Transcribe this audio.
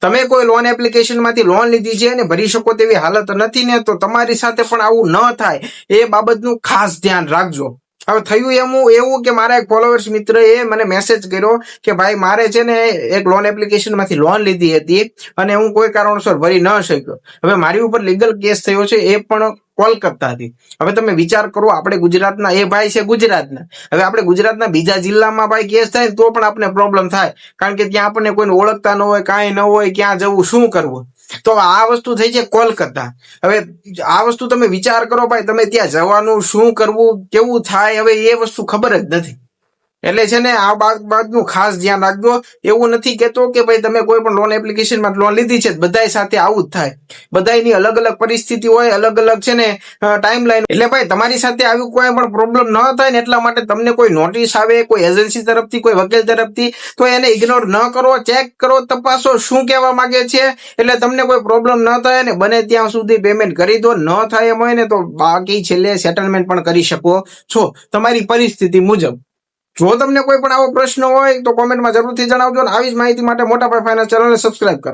તમે કોઈ loan એપ્લિકેશનમાંથી loan લીધી છે અને ભરી શકો તેવી હાલત નથી ને, તો તમારી સાથે પણ આવું ન થાય એ બાબતનું ખાસ ધ્યાન રાખજો. હવે થયું એવું કે મારા એક ફોલોવર્સ મિત્ર એ મને મેસેજ કર્યો કે ભાઈ મારે છે ને એક લોન એપ્લિકેશનમાંથી લોન લીધી હતી અને હું કોઈ કારણોસર ભરી ન શક્યો. હવે મારી ઉપર લીગલ કેસ થયો છે, એ પણ કોલકાતાથી. હવે તમે વિચાર કરો, આપણે ગુજરાતના, એ ભાઈ છે ગુજરાતના, હવે આપણે ગુજરાતના બીજા જિલ્લામાં ભાઈ કેસ થાય તો પણ આપણે પ્રોબ્લેમ થાય, કારણ કે ત્યાં આપણને કોઈને ઓળખતા ન હોય, કાંઈ ન હોય, ક્યાં જવું, શું કરવું. તો આ વસ્તુ થઈ છે કોલકાતા. હવે આ વસ્તુ તમે વિચાર કરો ભાઈ, તમે ત્યાં જવાનું, શું કરવું, કેવું થાય, હવે એ વસ્તુ ખબર જ નથી. એટલે છે ને આ બાબતનું ખાસ ધ્યાન રાખજો. એવું નથી કહેતો કે ભાઈ તમે કોઈ પણ લોન એપ્લિકેશનમાં લોન લીધી છે બધાય સાથે આવું જ થાય. બધાયની અલગ અલગ પરિસ્થિતિ હોય, અલગ અલગ છે ને ટાઈમ લાઈન. એટલે ભાઈ તમારી સાથે આવી કોઈ પણ પ્રોબ્લેમ ન થાય ને એટલા માટે તમને કોઈ નોટિસ આવે કોઈ એજન્સી તરફથી, કોઈ વકીલ તરફથી, તો એને ઇગ્નોર ન કરો, ચેક કરો, તપાસો શું કહેવા માંગે છે, એટલે તમને કોઈ પ્રોબ્લેમ ન થાય ને બને ત્યાં સુધી પેમેન્ટ કરી દો. ન થાય એમ હોય ને તો બાકી છેલ્લે સેટલમેન્ટ પણ કરી શકો છો તમારી પરિસ્થિતિ મુજબ. જો તમને કોઈ પણ આવો પ્રશ્ન હોય તો કોમેન્ટમાં જરૂરથી જણાવજો. આવી જ માહિતી માટે મોટા ભાઈ ફાઇનાન્સ ચેનલને સબસ્ક્રાઇબ કરો.